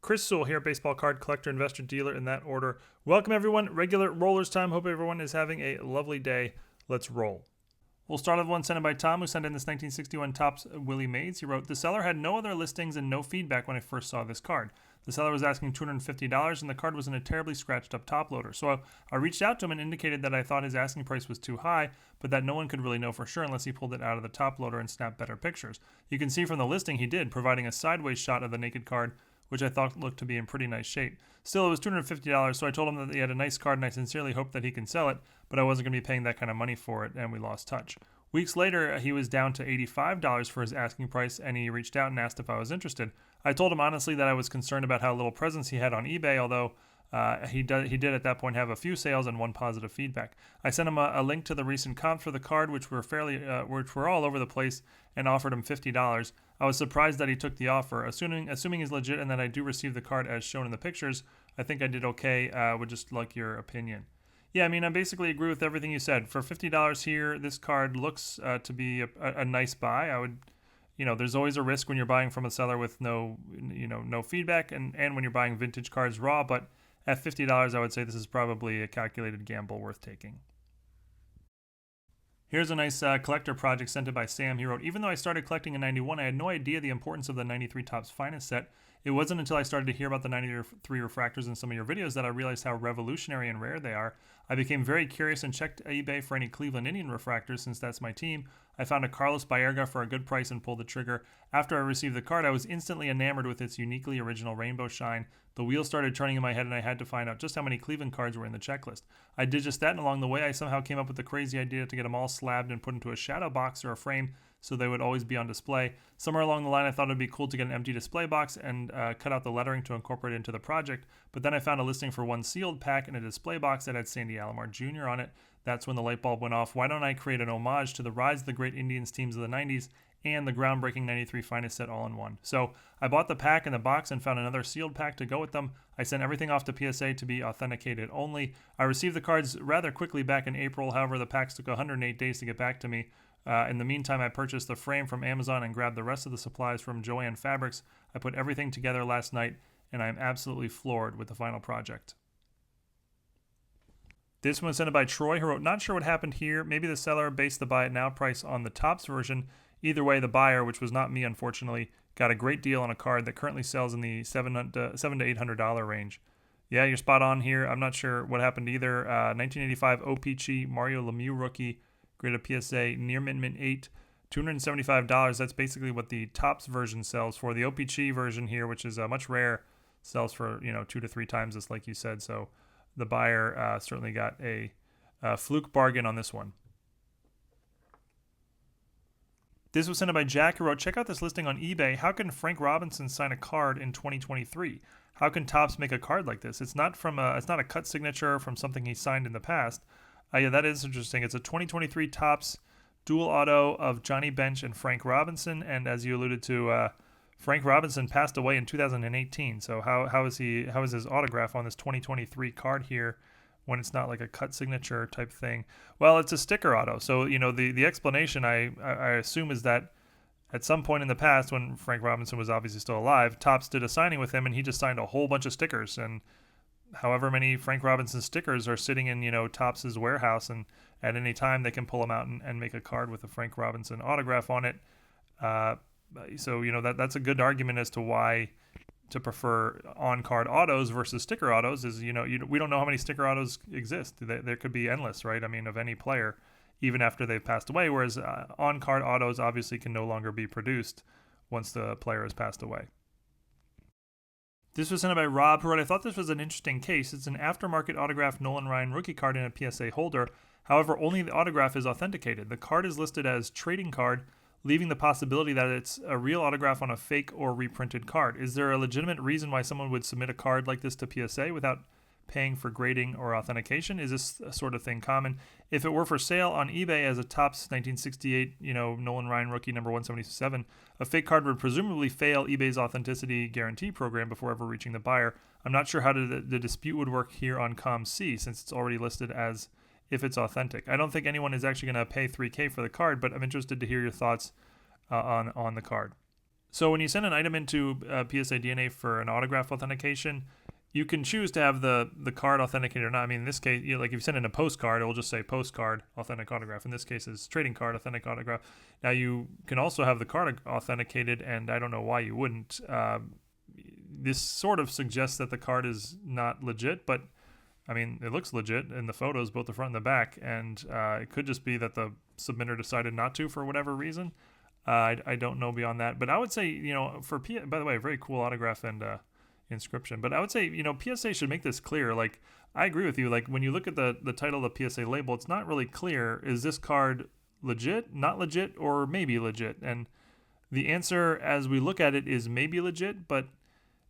Chris Sewall here, baseball card collector, investor, dealer in that order. Welcome everyone. Regular rollers time. Hope everyone is having a lovely day. Let's roll. We'll start with one sent in by Tom, who sent in this 1961 Topps Willie Mays. He wrote, "The seller had no other listings and no feedback when I first saw this card. The seller was asking $250 and the card was in a terribly scratched up top loader. So I reached out to him and indicated that I thought his asking price was too high, but that no one could really know for sure unless he pulled it out of the top loader and snapped better pictures. You can see from the listing he did, providing a sideways shot of the naked card, which I thought looked to be in pretty nice shape. Still, it was $250, so I told him that he had a nice card and I sincerely hoped that he can sell it, but I wasn't going to be paying that kind of money for it, and we lost touch. Weeks later, he was down to $85 for his asking price, and he reached out and asked if I was interested. I told him honestly that I was concerned about how little presence he had on eBay, although he did at that point have a few sales and one positive feedback. I sent him a link to the recent comps for the card, which were all over the place, and offered him $50. I was surprised that he took the offer. Assuming he's legit and that I do receive the card as shown in the pictures, I think I did okay. Would just like your opinion." Yeah, I mean, I basically agree with everything you said. For $50 here, this card looks to be a nice buy. I would, there's always a risk when you're buying from a seller with no feedback, and when you're buying vintage cards raw. But at $50, I would say this is probably a calculated gamble worth taking. Here's a nice collector project sent in by Sam. He wrote, "Even though I started collecting in 91, I had no idea the importance of the 93 Topps Finest set. It wasn't until I started to hear about the 93 refractors in some of your videos that I realized how revolutionary and rare they are. I became very curious and checked eBay for any Cleveland Indian refractors since that's my team. I found a Carlos Baerga for a good price and pulled the trigger. After I received the card, I was instantly enamored with its uniquely original rainbow shine. The wheels started turning in my head and I had to find out just how many Cleveland cards were in the checklist. I did just that, and along the way I somehow came up with the crazy idea to get them all slabbed and put into a shadow box or a frame so they would always be on display. Somewhere along the line I thought it would be cool to get an empty display box and cut out the lettering to incorporate it into the project, but then I found a listing for one sealed pack and a display box that had Sandy Alomar Jr. on it. That's when the light bulb went off. Why don't I create an homage to the rise of the great Indians teams of the 90s and the groundbreaking 93 Finest set all in one? So I bought the pack and the box and found another sealed pack to go with them. I sent everything off to PSA to be authenticated only. I received the cards rather quickly back in April. However, the packs took 108 days to get back to me. In the meantime, I purchased the frame from Amazon and grabbed the rest of the supplies from Joann Fabrics. I put everything together last night, and I am absolutely floored with the final project." This one was sent by Troy, who wrote, "Not sure what happened here. Maybe the seller based the buy it now price on the Topps version. Either way, the buyer, which was not me unfortunately, got a great deal on a card that currently sells in the $700 to $800 range." Yeah, you're spot on here. I'm not sure what happened either. 1985 OPC Mario Lemieux rookie, graded PSA near mint 8, $275. That's basically what the Topps version sells for. The OPC version here, which is much rare, sells for 2 to 3 times this, like you said. So the buyer certainly got a fluke bargain on this one. This was sent in by Jack, who wrote, "Check out this listing on eBay. How can Frank Robinson sign a card in 2023? How can Topps make a card like this? It's not a cut signature from something he signed in the past." Yeah, that is interesting. It's a 2023 Topps dual auto of Johnny Bench and Frank Robinson, and as you alluded to, Frank Robinson passed away in 2018. So how is his autograph on this 2023 card here when it's not like a cut signature type thing? Well, it's a sticker auto. So the explanation I assume is that at some point in the past, when Frank Robinson was obviously still alive, Topps did a signing with him, and he just signed a whole bunch of stickers. And however many Frank Robinson stickers are sitting in Topps's warehouse, and at any time they can pull them out and make a card with a Frank Robinson autograph on it. So that's a good argument as to why to prefer on-card autos versus sticker autos. Is we don't know how many sticker autos exist. There could be endless, right? I mean, of any player, even after they've passed away. Whereas on-card autos obviously can no longer be produced once the player has passed away. This was sent by Rob, who wrote, "I thought this was an interesting case. It's an aftermarket autographed Nolan Ryan rookie card in a PSA holder. However, only the autograph is authenticated. The card is listed as trading card, leaving the possibility that it's a real autograph on a fake or reprinted card. Is there a legitimate reason why someone would submit a card like this to PSA without paying for grading or authentication? Is this sort of thing common? If it were for sale on eBay as a Topps 1968, Nolan Ryan rookie number 177, a fake card would presumably fail eBay's authenticity guarantee program before ever reaching the buyer. I'm not sure how the dispute would work here on COMC since it's already listed as if it's authentic. I don't think anyone is actually going to pay $3K for the card, but I'm interested to hear your thoughts on the card. So when you send an item into PSA DNA for an autograph authentication, you can choose to have the card authenticated or not. I mean, in this case, like if you send in a postcard, it will just say postcard authentic autograph. In this case, it's trading card authentic autograph. Now you can also have the card authenticated, and I don't know why you wouldn't. This sort of suggests that the card is not legit, but I mean, it looks legit in the photos, both the front and the back, and it could just be that the submitter decided not to for whatever reason. I don't know beyond that, but I would say, by the way, very cool autograph and inscription. But I would say, PSA should make this clear. Like, I agree with you. Like, when you look at the title of the PSA label, it's not really clear. Is this card legit, not legit, or maybe legit? And the answer, as we look at it, is maybe legit, but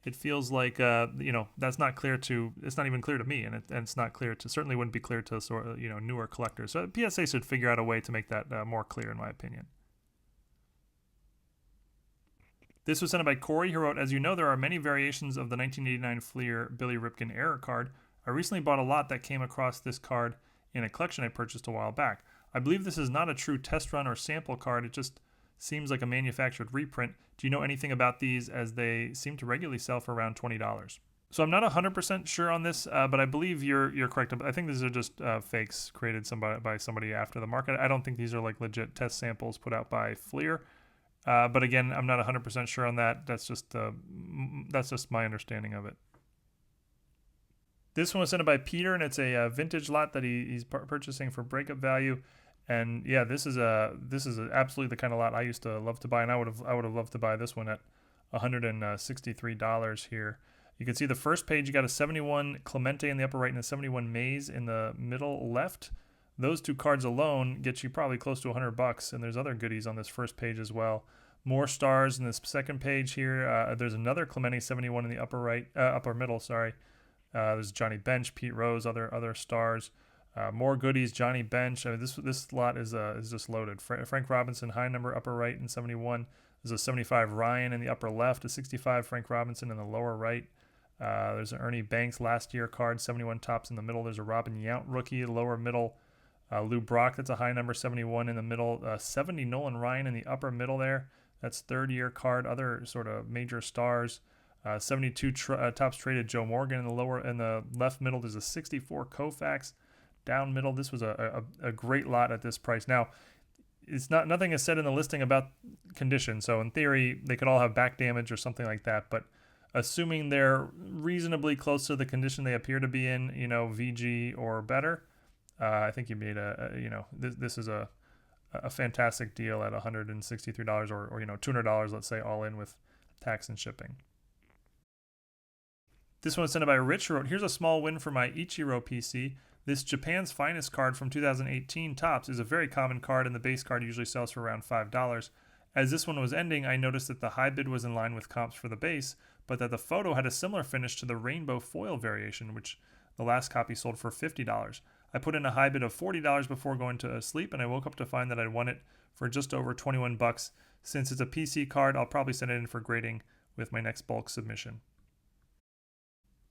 it feels like, that's not clear to, it's not even clear to me, and it's not clear to, certainly wouldn't be clear to sort of, newer collectors. So PSA should figure out a way to make that more clear, in my opinion. This was sent by Corey, who wrote, as you know, there are many variations of the 1989 Fleer Billy Ripken error card. I recently bought a lot that came across this card in a collection I purchased a while back. I believe this is not a true test run or sample card. It just seems like a manufactured reprint. Do you know anything about these, as they seem to regularly sell for around $20? So I'm not 100% sure on this, but I believe you're correct. I think these are just fakes created by somebody after the market. I don't think these are like legit test samples put out by Fleer. But again, I'm not 100% sure on that. That's just my understanding of it. This one was sent by Peter, and it's a vintage lot that he's purchasing for breakup value. And yeah, this is absolutely the kind of lot I used to love to buy, and I would have loved to buy this one at $163 here. You can see the first page. You got a 71 Clemente in the upper right and a 71 Mays in the middle left. Those two cards alone get you probably close to $100, and there's other goodies on this first page as well. More stars in this second page here. There's another Clemente 71 in the upper middle. Sorry. There's Johnny Bench, Pete Rose, other stars. More goodies. Johnny Bench. I mean, this lot is just loaded. Frank Robinson, high number, upper right in 71. There's a 75 Ryan in the upper left. A 65 Frank Robinson in the lower right. There's an Ernie Banks last year card, 71 tops in the middle. There's a Robin Yount rookie, lower middle. Lou Brock, that's a high number, 71 in the middle. 70 Nolan Ryan in the upper middle there. That's third year card. Other sort of major stars. 72 tops traded Joe Morgan in the left middle. There's a 64 Koufax down middle. This was a great lot at this price. Now, nothing is said in the listing about condition. So in theory, they could all have back damage or something like that. But assuming they're reasonably close to the condition they appear to be in, VG or better, I think you made this is a fantastic deal at $163 or $200, let's say, all in with tax and shipping. This one was sent by Rich, who wrote, here's a small win for my Ichiro PC. This Japan's Finest card from 2018 tops is a very common card, and the base card usually sells for around $5. As this one was ending, I noticed that the high bid was in line with comps for the base, but that the photo had a similar finish to the rainbow foil variation, which the last copy sold for $50. I put in a high bid of $40 before going to sleep, and I woke up to find that I'd won it for just over $21. Since it's a PC card, I'll probably send it in for grading with my next bulk submission.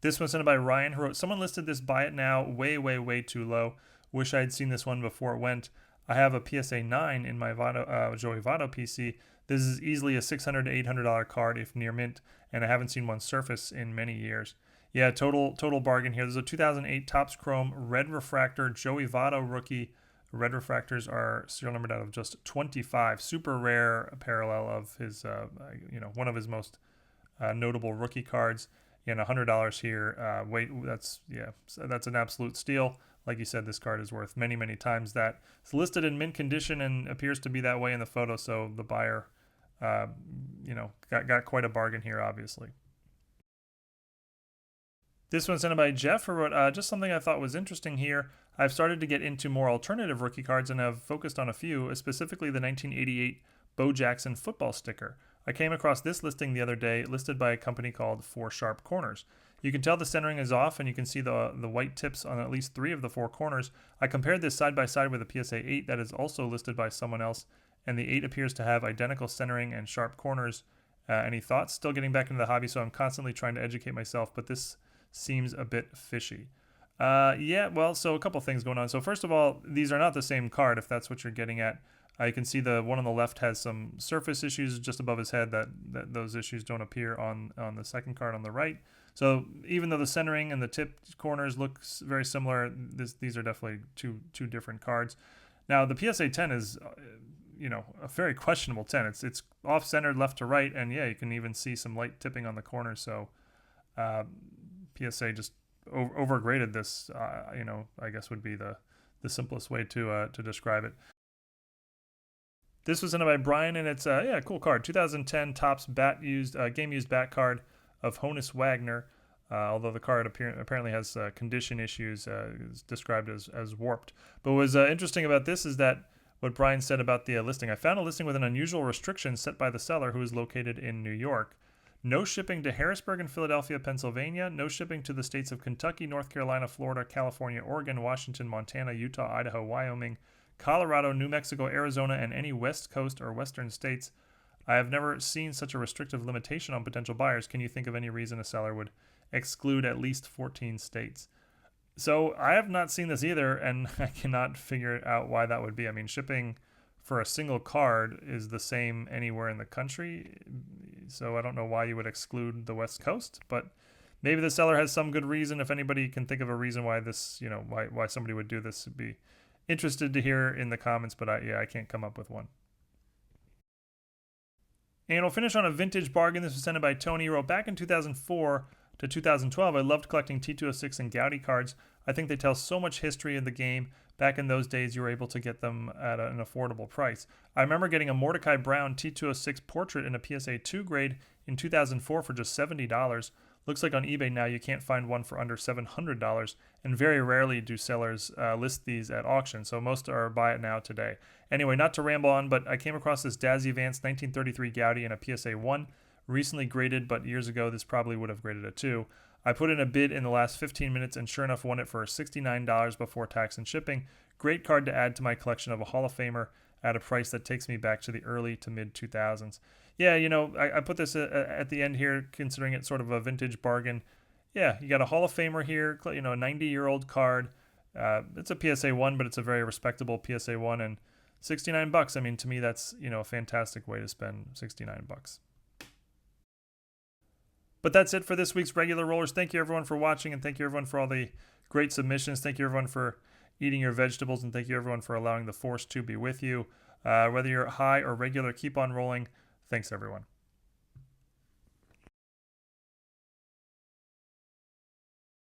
This one sent by Ryan, who wrote, someone listed this buy it now way, way, way too low. Wish I had seen this one before it went. I have a PSA 9 in my Joey Votto PC. This is easily a $600 to $800 card if near mint, and I haven't seen one surface in many years. Yeah, total bargain here. There's a 2008 Topps Chrome Red Refractor Joey Votto rookie. Red Refractors are serial numbered out of just 25. Super rare parallel of his, one of his most notable rookie cards. And $100 here. That's an absolute steal. Like you said, this card is worth many, many times that. It's listed in mint condition and appears to be that way in the photo. So the buyer, got quite a bargain here, obviously. This one's sent by Jeff, who wrote, just something I thought was interesting here. I've started to get into more alternative rookie cards and have focused on a few, specifically the 1988 Bo Jackson football sticker. I came across this listing the other day, listed by a company called 4 Sharp Corners. You can tell the centering is off, and you can see the white tips on at least 3 of the 4 corners. I compared this side by side with a PSA 8 that is also listed by someone else, and the 8 appears to have identical centering and sharp corners. Any thoughts? Still getting back into the hobby, so I'm constantly trying to educate myself, but this seems a bit fishy. So a couple things going on. So first of all, these are not the same card, if that's what you're getting at. You can see the one on the left has some surface issues just above his head that those issues don't appear on the second card on the right. So even though the centering and the tip corners look very similar, these are definitely two different cards. Now the PSA 10 is a very questionable 10. It's off centered left to right, and yeah, you can even see some light tipping on the corners. So PSA just overgraded this. I guess would be the simplest way to describe it. This was sent by Brian, and it's a cool card. 2010 Topps game used bat card of Honus Wagner. Although the card apparently has condition issues, is described as warped. But what was interesting about this is that what Brian said about the listing. I found a listing with an unusual restriction set by the seller, who is located in New York. No shipping to Harrisburg and Philadelphia, Pennsylvania. No shipping to the states of Kentucky, North Carolina, Florida, California, Oregon, Washington, Montana, Utah, Idaho, Wyoming, Colorado, New Mexico, Arizona, and any West Coast or Western states. I have never seen such a restrictive limitation on potential buyers. Can you think of any reason a seller would exclude at least 14 states? So I have not seen this either, and I cannot figure out why that would be. I mean, shipping for a single card is the same anywhere in the country, so I don't know why you would exclude the West Coast, but maybe the seller has some good reason. If anybody can think of a reason why this, why somebody would do this, would be interested to hear in the comments, but I can't come up with one. And we'll finish on a vintage bargain. This was sent in by Tony. He wrote, back in 2004 to 2012, I loved collecting T206 and goudey cards. I think they tell so much history of the game. Back in those days, you were able to get them at an affordable price. I remember getting a Mordecai Brown T206 portrait in a PSA 2 grade in 2004 for just $70. Looks like on eBay now you can't find one for under $700, and very rarely do sellers list these at auction, so most are buy it now today. Anyway, not to ramble on, but I came across this Dazzy Vance 1933 goudey in a PSA 1, recently graded, but years ago this probably would have graded a 2. I put in a bid in the last 15 minutes and sure enough won it for $69 before tax and shipping. Great card to add to my collection of a Hall of Famer at a price that takes me back to the early to mid 2000s. Yeah, I put this at the end here, considering it's sort of a vintage bargain. Yeah, you got a Hall of Famer here, a 90-year-old card. It's a PSA 1, but it's a very respectable PSA 1, and $69. I mean, to me, that's a fantastic way to spend $69. But that's it for this week's Regular Rollers. Thank you, everyone, for watching, and thank you, everyone, for all the great submissions. Thank you, everyone, for eating your vegetables, and thank you, everyone, for allowing the Force to be with you. Whether you're high or regular, keep on rolling. Thanks, everyone.